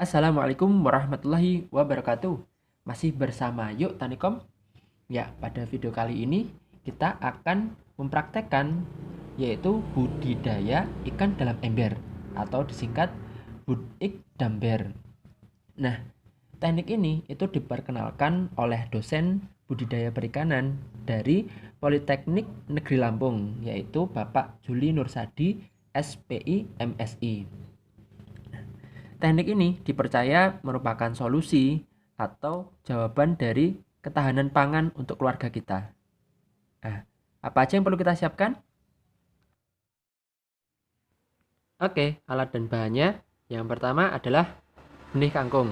Assalamualaikum warahmatullahi wabarakatuh. Masih bersama Yuk Tanikom. Ya, pada video kali ini kita akan mempraktekkan yaitu budidaya ikan dalam ember atau disingkat budik damber. Nah, teknik ini itu diperkenalkan oleh dosen budidaya perikanan dari Politeknik Negeri Lampung, yaitu Bapak Juli Nursadi, SPI, MSI. Teknik ini dipercaya merupakan solusi atau jawaban dari ketahanan pangan untuk keluarga kita. Nah, apa aja yang perlu kita siapkan? Oke, alat dan bahannya. Yang pertama adalah benih kangkung.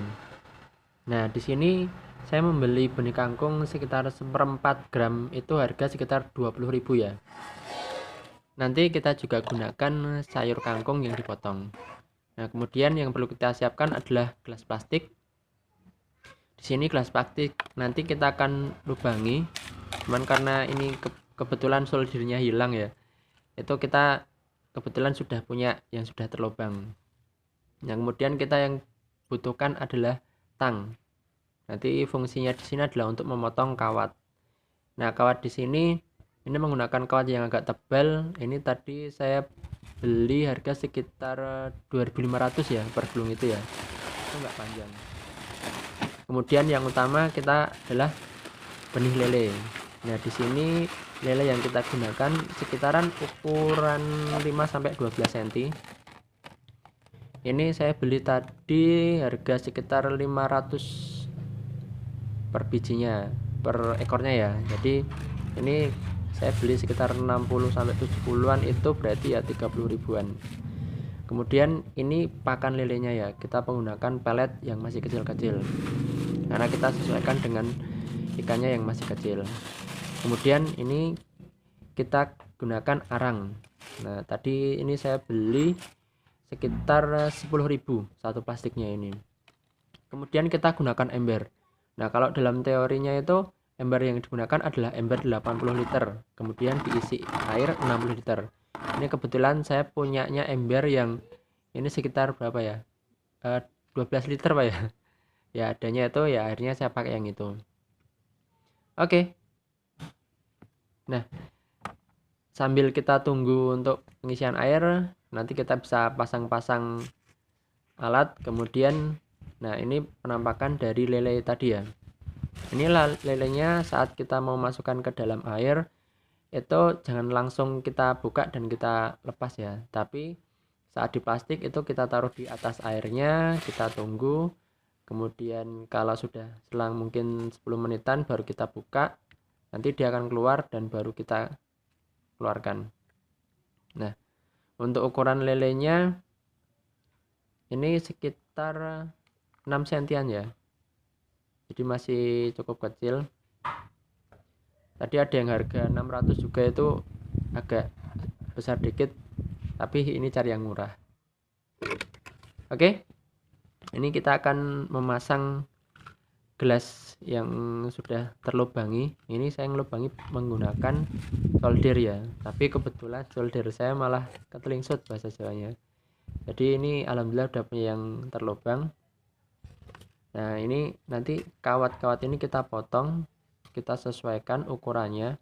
Nah, di sini saya membeli benih kangkung sekitar 1/4 gram, itu harga sekitar 20.000 ya. Nanti kita juga gunakan sayur kangkung yang dipotong. Nah, kemudian yang perlu kita siapkan adalah gelas plastik. Di sini gelas plastik nanti kita akan lubangi, cuman karena ini kebetulan soldernya hilang ya, itu kita kebetulan sudah punya yang sudah terlubang. Yang kemudian kita yang butuhkan adalah tang. Nanti fungsinya di sini adalah untuk memotong kawat. Nah, kawat di sini ini menggunakan kawat yang agak tebal. Ini tadi saya beli harga sekitar 2.500 ya per gulung itu ya. Itu enggak panjang. Kemudian yang utama kita adalah benih lele. Nah, di sini lele yang kita gunakan sekitaran ukuran 5-12 cm. Ini saya beli tadi harga sekitar 500 per bijinya, per ekornya ya. Jadi ini saya beli sekitar 60-70-an, itu berarti ya 30 ribuan. Kemudian ini pakan lelenya ya, kita menggunakan pelet yang masih kecil-kecil karena kita sesuaikan dengan ikannya yang masih kecil. Kemudian ini kita gunakan arang. Nah, tadi ini saya beli sekitar 10.000 satu plastiknya ini. Kemudian kita gunakan ember. Nah, kalau dalam teorinya itu ember yang digunakan adalah ember 80 liter, kemudian diisi air 60 liter. Ini kebetulan saya punyanya ember yang ini sekitar berapa ya, 12 liter Pak ya. Ya adanya itu ya, akhirnya saya pakai yang itu. Oke. Nah, sambil kita tunggu untuk pengisian air, nanti kita bisa pasang-pasang alat. Kemudian nah, ini penampakan dari lele tadi ya. Ini lelenya saat kita mau masukkan ke dalam air itu jangan langsung kita buka dan kita lepas ya, tapi saat di plastik itu kita taruh di atas airnya, kita tunggu. Kemudian kalau sudah selang mungkin 10 menitan baru kita buka, nanti dia akan keluar dan baru kita keluarkan. Nah, untuk ukuran lelenya ini sekitar 6 sentian ya, jadi masih cukup kecil. Tadi ada yang harga 600 juga, itu agak besar dikit, tapi ini cari yang murah. Oke, ini kita akan memasang gelas yang sudah terlubangi. Ini saya ngelubangi menggunakan solder ya, tapi kebetulan solder saya malah ketelingsut bahasa Jawanya. Jadi ini alhamdulillah udah punya yang terlubang. Nah, ini nanti kawat-kawat ini kita potong, kita sesuaikan ukurannya.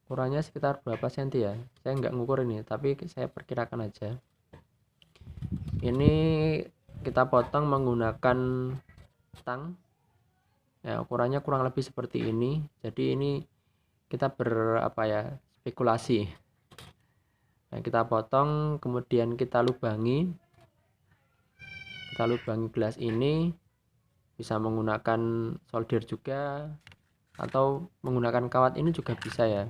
Ukurannya sekitar berapa senti ya, saya nggak ngukur ini, tapi saya perkirakan aja. Ini kita potong menggunakan tang ya, ukurannya kurang lebih seperti ini. Jadi ini kita spekulasi. Nah, kita potong, kemudian kita lubangi gelas ini. Bisa menggunakan solder juga atau menggunakan kawat ini juga bisa ya,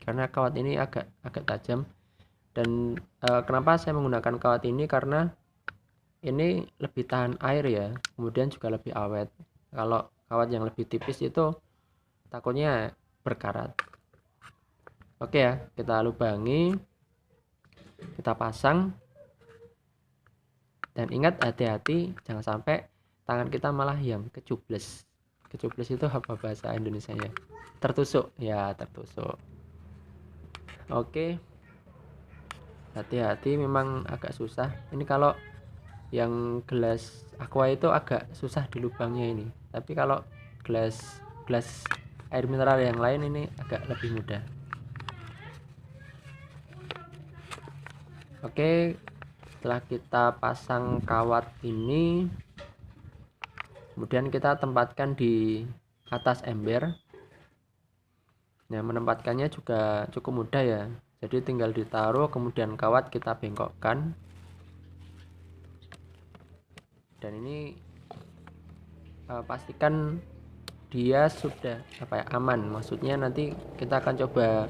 karena kawat ini agak tajam. Dan kenapa saya menggunakan kawat ini, karena ini lebih tahan air ya, kemudian juga lebih awet. Kalau kawat yang lebih tipis itu takutnya berkarat. Oke ya, kita lubangi, kita pasang, dan ingat hati-hati jangan sampai tangan kita malah yang kecubles. Kecubles itu apa bahasa Indonesianya? Tertusuk ya, tertusuk. Oke, hati-hati, memang agak susah ini. Kalau yang gelas aqua itu agak susah di lubangnya ini, tapi kalau gelas air mineral yang lain ini agak lebih mudah. Oke, setelah kita pasang kawat ini, kemudian kita tempatkan di atas ember. Nah, menempatkannya juga cukup mudah ya, jadi tinggal ditaruh, kemudian kawat kita bengkokkan. Dan ini pastikan dia sudah aman, maksudnya nanti kita akan coba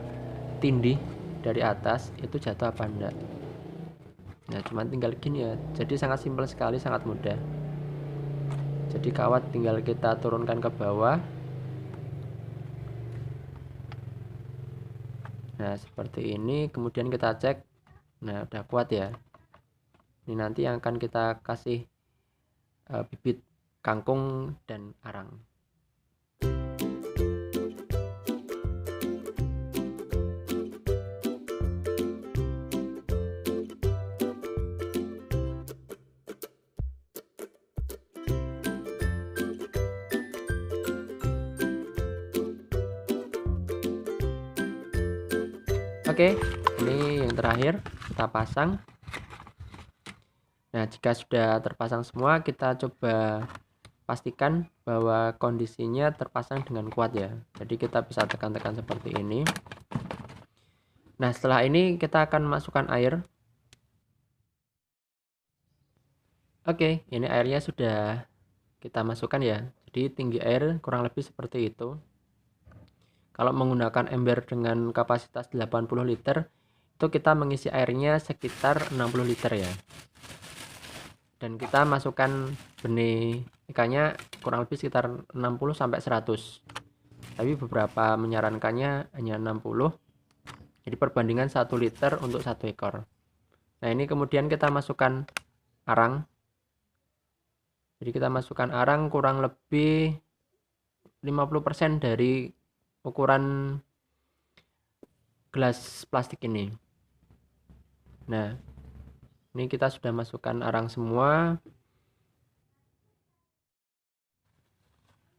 tindih dari atas itu jatuh apa enggak. Nah, cuman tinggal gini ya, jadi sangat simpel sekali, sangat mudah. Jadi kawat tinggal kita turunkan ke bawah. Nah, seperti ini, kemudian kita cek. Nah, udah kuat ya. Ini nanti yang akan kita kasih bibit kangkung dan arang. Oke, ini yang terakhir kita pasang. Nah, jika sudah terpasang semua, kita coba pastikan bahwa kondisinya terpasang dengan kuat ya. Jadi kita bisa tekan-tekan seperti ini. Nah, setelah ini kita akan masukkan air. Oke, ini airnya sudah kita masukkan ya. Jadi tinggi air kurang lebih seperti itu. Kalau menggunakan ember dengan kapasitas 80 liter, itu kita mengisi airnya sekitar 60 liter ya. Dan kita masukkan benih ikannya kurang lebih sekitar 60 sampai 100. Tapi beberapa menyarankannya hanya 60. Jadi perbandingan 1 liter untuk 1 ekor. Nah, ini kemudian kita masukkan arang. Jadi kita masukkan arang kurang lebih 50% dari ukuran gelas plastik ini. Nah, ini kita sudah masukkan arang semua.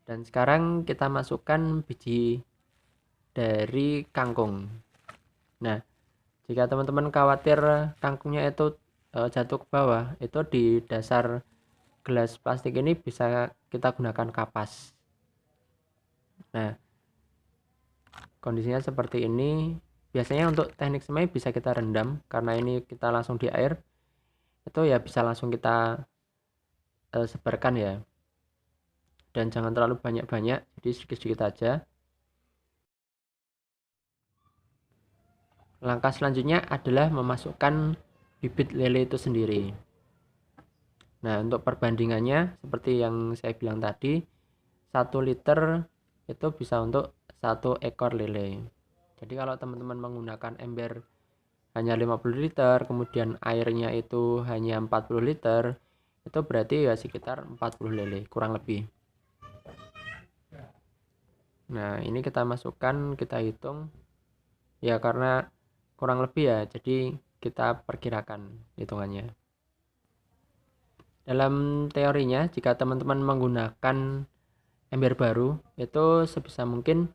Dan sekarang kita masukkan biji dari kangkung. Nah, jika teman-teman khawatir kangkungnya itu jatuh ke bawah, itu di dasar gelas plastik ini bisa kita gunakan kapas. Nah, kondisinya seperti ini. Biasanya untuk teknik semai bisa kita rendam, karena ini kita langsung di air, itu ya bisa langsung kita sebarkan ya. Dan jangan terlalu banyak-banyak, jadi sedikit-sedikit aja. Langkah selanjutnya adalah memasukkan bibit lele itu sendiri. Nah, untuk perbandingannya seperti yang saya bilang tadi, 1 liter itu bisa untuk 1 ekor lele. Jadi kalau teman-teman menggunakan ember hanya 50 liter, kemudian airnya itu hanya 40 liter, itu berarti ya sekitar 40 lele kurang lebih. Nah, ini kita masukkan, kita hitung ya, karena kurang lebih ya, jadi kita perkirakan hitungannya. Dalam teorinya, jika teman-teman menggunakan ember baru, itu sebisa mungkin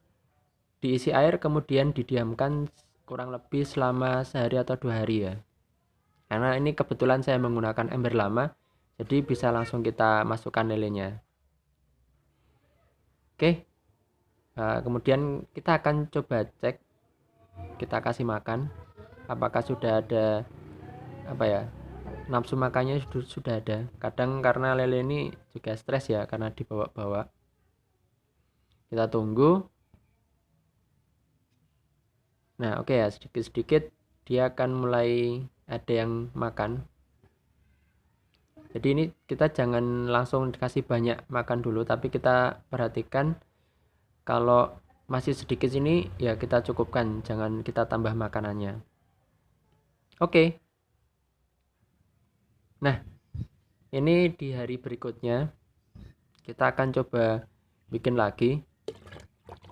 diisi air kemudian didiamkan kurang lebih selama sehari atau 2 hari ya. Karena ini kebetulan saya menggunakan ember lama, jadi bisa langsung kita masukkan lelenya. Oke. Nah, kemudian kita akan coba cek, kita kasih makan apakah sudah ada nafsu makannya sudah ada. Kadang karena lele ini juga stres ya, karena dibawa-bawa. Kita tunggu. Nah, oke ya, sedikit-sedikit dia akan mulai ada yang makan. Jadi ini kita jangan langsung dikasih banyak makan dulu, tapi kita perhatikan kalau masih sedikit sini ya kita cukupkan, jangan kita tambah makanannya. Oke. Nah, ini di hari berikutnya kita akan coba bikin lagi.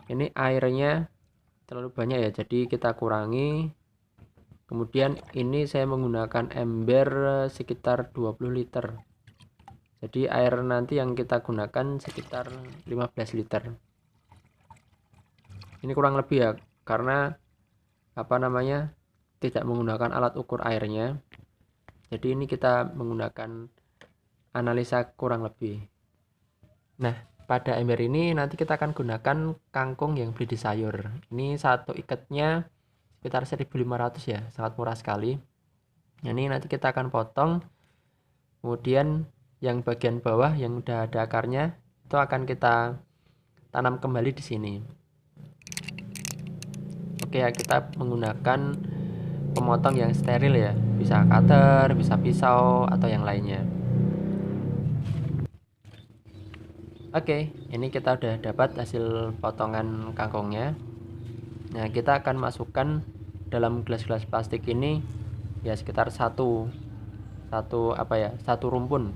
Ini airnya terlalu banyak ya, jadi kita kurangi. Kemudian ini saya menggunakan ember sekitar 20 liter. Jadi air nanti yang kita gunakan sekitar 15 liter. Ini kurang lebih ya, karena tidak menggunakan alat ukur airnya. Jadi ini kita menggunakan analisa kurang lebih. Nah, pada ember ini nanti kita akan gunakan kangkung yang beli di sayur. Ini satu ikatnya sekitar 1.500 ya, sangat murah sekali. Ini nanti kita akan potong, kemudian yang bagian bawah yang udah ada akarnya itu akan kita tanam kembali di sini. Oke ya, kita menggunakan pemotong yang steril ya, bisa cutter, bisa pisau atau yang lainnya. Oke, ini kita udah dapat hasil potongan kangkungnya. Nah, kita akan masukkan dalam gelas-gelas plastik ini ya sekitar satu rumpun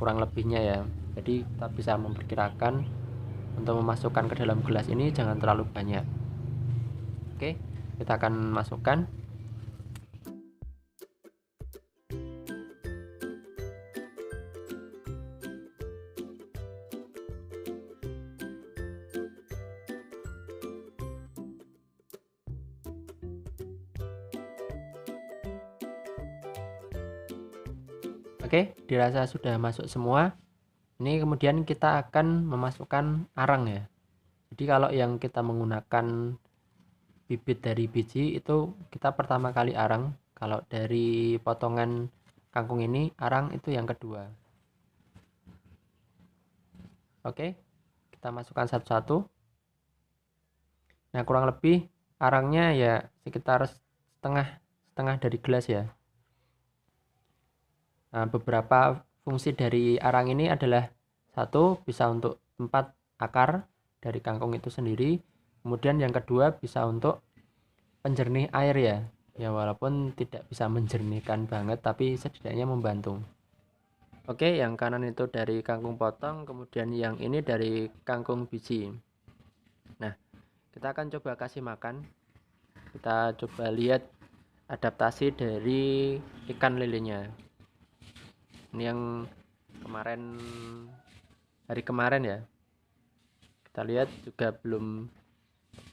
kurang lebihnya ya. Jadi kita bisa memperkirakan untuk memasukkan ke dalam gelas ini jangan terlalu banyak. Oke, kita akan masukkan. Oke, dirasa sudah masuk semua. Ini kemudian kita akan memasukkan arang ya. Jadi kalau yang kita menggunakan bibit dari biji itu kita pertama kali arang. Kalau dari potongan kangkung ini arang itu yang kedua. Oke, kita masukkan satu-satu. Nah, kurang lebih arangnya ya sekitar setengah dari gelas ya. Nah, beberapa fungsi dari arang ini adalah satu, bisa untuk tempat akar dari kangkung itu sendiri. Kemudian yang kedua bisa untuk penjernih air ya. Ya walaupun tidak bisa menjernihkan banget tapi setidaknya membantu. Oke, yang kanan itu dari kangkung potong, kemudian yang ini dari kangkung biji. Nah, kita akan coba kasih makan. Kita coba lihat adaptasi dari ikan lelenya. Ini yang hari kemarin ya, kita lihat juga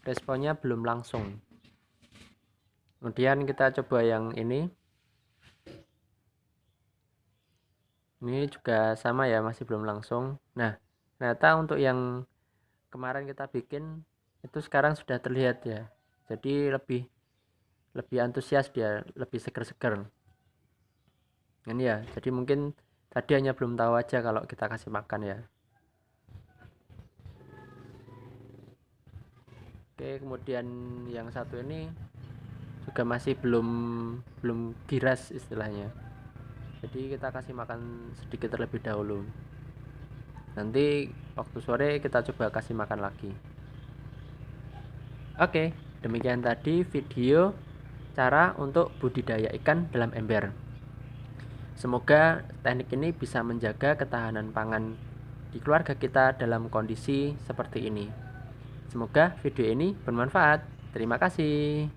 responnya belum langsung. Kemudian kita coba yang ini juga sama ya, masih belum langsung. Nah, ternyata untuk yang kemarin kita bikin itu sekarang sudah terlihat ya, jadi lebih antusias dia, lebih seger-seger ini ya. Jadi mungkin tadi hanya belum tahu aja kalau kita kasih makan ya. Oke, kemudian yang satu ini juga masih belum giras istilahnya. Jadi kita kasih makan sedikit terlebih dahulu. Nanti waktu sore kita coba kasih makan lagi. Oke, demikian tadi video cara untuk budidaya ikan dalam ember. Semoga teknik ini bisa menjaga ketahanan pangan di keluarga kita dalam kondisi seperti ini. Semoga video ini bermanfaat. Terima kasih.